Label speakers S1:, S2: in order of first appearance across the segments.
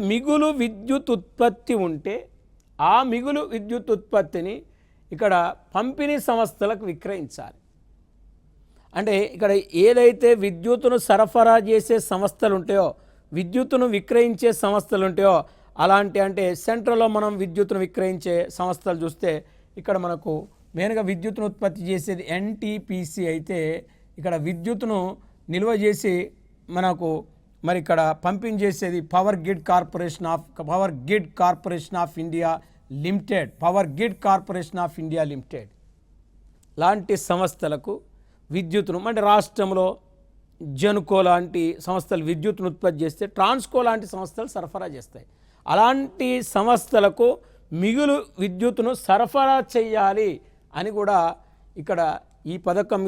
S1: మిగులు విద్యుత్ ఉత్పత్తి ఉంటే ఆ మిగులు విద్యుత్ ఉత్పత్తిని ఇక్కడ పంపిణీ సంస్థలకు విక్రయించాలి. అంటే ఇక్కడ ఏదైతే విద్యుత్తును సరఫరా చేసే సంస్థలు ఉంటాయో, విద్యుత్తును విక్రయించే సంస్థలు ఉంటాయో, అలాంటి అంటే సెంట్రల్లో మనం విద్యుత్తును విక్రయించే సంస్థలు చూస్తే ఇక్కడ మనకు మెయిన్గా విద్యుత్తును ఉత్పత్తి చేసేది ఎన్టీపీసీ అయితే, ఇక్కడ విద్యుత్తును నిల్వ చేసి మనకు మరి ఇక్కడ పంపిణీ చేసేది power grid corporation of India limited లాంటి సంస్థలకు విద్యుత్తును, అంటే రాష్ట్రంలో జెన్కో లాంటి సంస్థలు విద్యుత్తును ఉత్పత్తి చేస్తే ట్రాన్స్కో లాంటి సంస్థలు సరఫరా చేస్తాయి. అలాంటి సంస్థలకు మిగులు విద్యుత్తును సరఫరా చేయాలి అని కూడా ఇక్కడ ఈ పథకం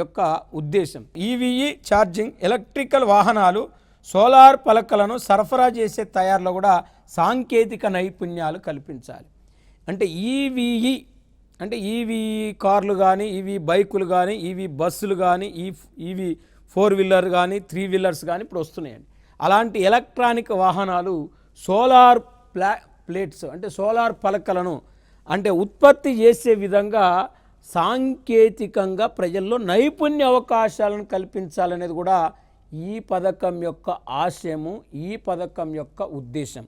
S1: యొక్క ఉద్దేశం. ఈవీఈ ఛార్జింగ్, ఎలక్ట్రికల్ వాహనాలు, సోలార్ పలకలను సరఫరా చేసే తయారీలో కూడా సాంకేతిక నైపుణ్యాలు కల్పించాలి. అంటే ఈవీఈ అంటే ఈవీ కార్లు కానీ, ఈవీ బైకులు కానీ, ఈవీ బస్సులు కానీ, ఈవీ 4-వీలర్ కానీ, 3-వీలర్స్ కానీ ఇప్పుడు వస్తున్నాయండి. అలాంటి ఎలక్ట్రానిక్ వాహనాలు సోలార్ ప్లేట్స్ అంటే సోలార్ పలకలను అంటే ఉత్పత్తి చేసే విధంగా సాంకేతికంగా ప్రజల్లో నైపుణ్య అవకాశాలను కల్పించాలనేది కూడా ఈ పథకం యొక్క ఆశయము, ఈ పథకం యొక్క ఉద్దేశం.